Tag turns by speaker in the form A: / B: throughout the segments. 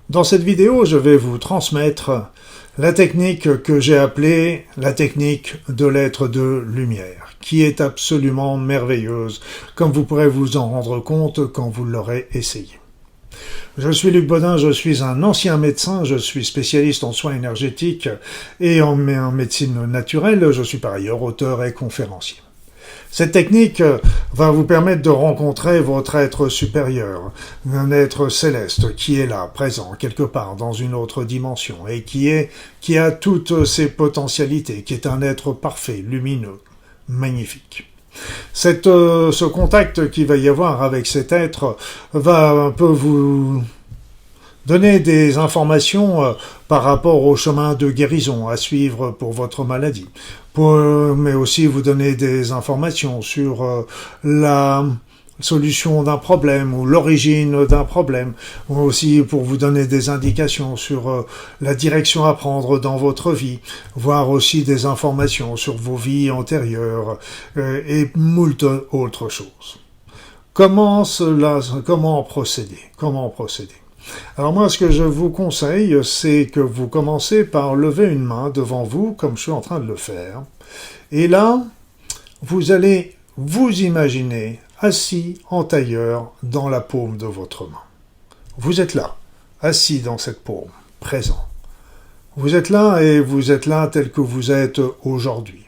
A: Dans cette vidéo, je vais vous transmettre la technique que j'ai appelée la technique de l'être de lumière, qui est absolument merveilleuse, comme vous pourrez vous en rendre compte quand vous l'aurez essayé. Je suis Luc Bodin, je suis un ancien médecin, je suis spécialiste en soins énergétiques et en médecine naturelle, je suis par ailleurs auteur et conférencier. Cette technique va vous permettre de rencontrer votre être supérieur, un être céleste qui est là, présent, quelque part dans une autre dimension et qui a toutes ses potentialités, qui est un être parfait, lumineux, magnifique. Ce contact qu'il va y avoir avec cet être va un peu vous donner des informations par rapport au chemin de guérison à suivre pour votre maladie, mais aussi vous donner des informations sur la solution d'un problème ou l'origine d'un problème, ou aussi pour vous donner des indications sur la direction à prendre dans votre vie, voire aussi des informations sur vos vies antérieures et moult autres choses. Comment procéder? Alors moi, ce que je vous conseille, c'est que vous commencez par lever une main devant vous, comme je suis en train de le faire. Et là, vous allez vous imaginer assis en tailleur dans la paume de votre main. Vous êtes là, assis dans cette paume, présent. Vous êtes là et vous êtes là tel que vous êtes aujourd'hui,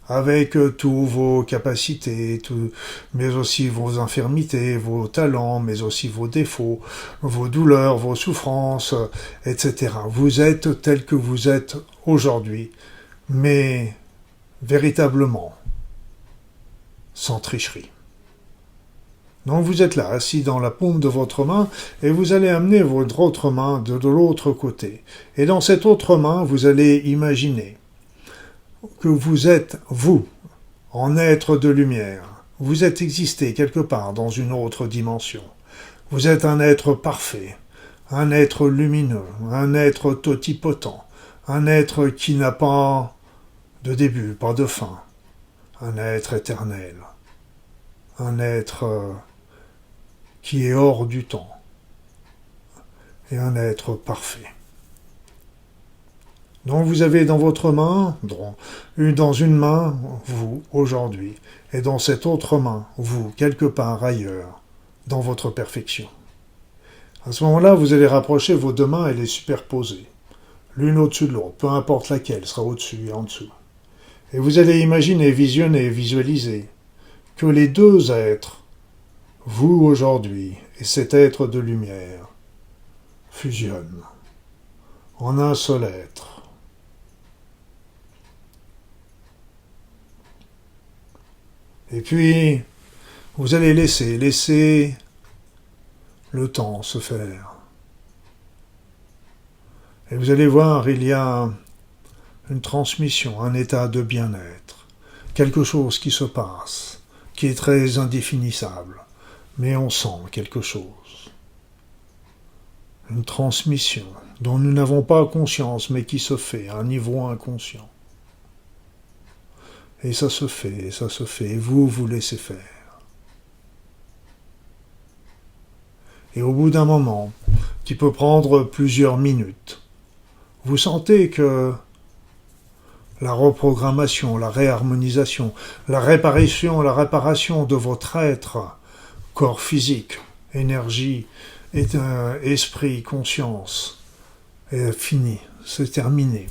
A: avec tous vos capacités, mais aussi vos infirmités, vos talents, mais aussi vos défauts, vos douleurs, vos souffrances, etc. Vous êtes tel que vous êtes aujourd'hui, mais véritablement sans tricherie. Donc vous êtes là, assis dans la paume de votre main, et vous allez amener votre autre main de l'autre côté. Et dans cette autre main, vous allez imaginer que vous êtes, vous, en être de lumière. Vous êtes existé quelque part dans une autre dimension. Vous êtes un être parfait, un être lumineux, un être totipotent, un être qui n'a pas de début, pas de fin, un être éternel, un être qui est hors du temps, et un être parfait. Donc vous avez dans votre main, dans une main, vous, aujourd'hui, et dans cette autre main, vous, quelque part ailleurs, dans votre perfection. À ce moment-là, vous allez rapprocher vos deux mains et les superposer, l'une au-dessus de l'autre, peu importe laquelle sera au-dessus et en dessous. Et vous allez imaginer, visionner, visualiser que les deux êtres, vous aujourd'hui et cet être de lumière, fusionnent en un seul être. Et puis, vous allez laisser le temps se faire. Et vous allez voir, il y a une transmission, un état de bien-être, quelque chose qui se passe, qui est très indéfinissable, mais on sent quelque chose. Une transmission dont nous n'avons pas conscience, mais qui se fait à un niveau inconscient. Et ça se fait, et vous laissez faire. Et au bout d'un moment, qui peut prendre plusieurs minutes, vous sentez que la reprogrammation, la réharmonisation, la réparation de votre être, corps physique, énergie, esprit, conscience, est fini, c'est terminé.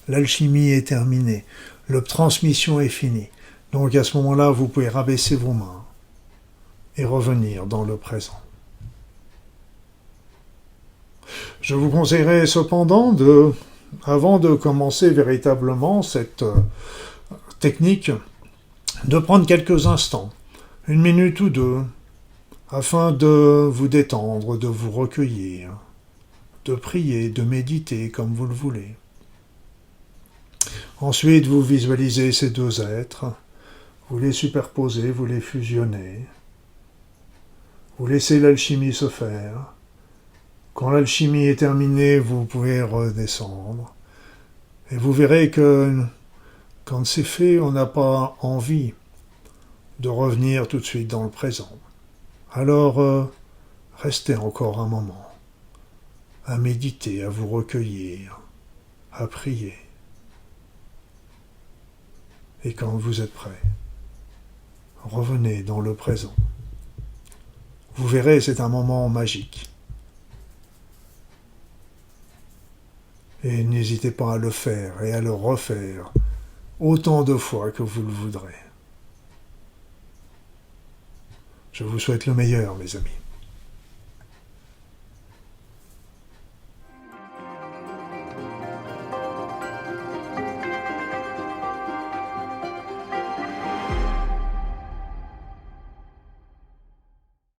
A: L'alchimie est terminée. La transmission est finie. Donc à ce moment-là, vous pouvez rabaisser vos mains et revenir dans le présent. Je vous conseillerais cependant avant de commencer véritablement cette technique, de prendre quelques instants, une minute ou deux, afin de vous détendre, de vous recueillir, de prier, de méditer comme vous le voulez. Ensuite, vous visualisez ces deux êtres, vous les superposez, vous les fusionnez, vous laissez l'alchimie se faire. Quand l'alchimie est terminée, vous pouvez redescendre. Et vous verrez que quand c'est fait, on n'a pas envie de revenir tout de suite dans le présent. Alors, restez encore un moment, à méditer, à vous recueillir, à prier. Et quand vous êtes prêt, revenez dans le présent. Vous verrez, c'est un moment magique. Et n'hésitez pas à le faire et à le refaire autant de fois que vous le voudrez. Je vous souhaite le meilleur, mes amis.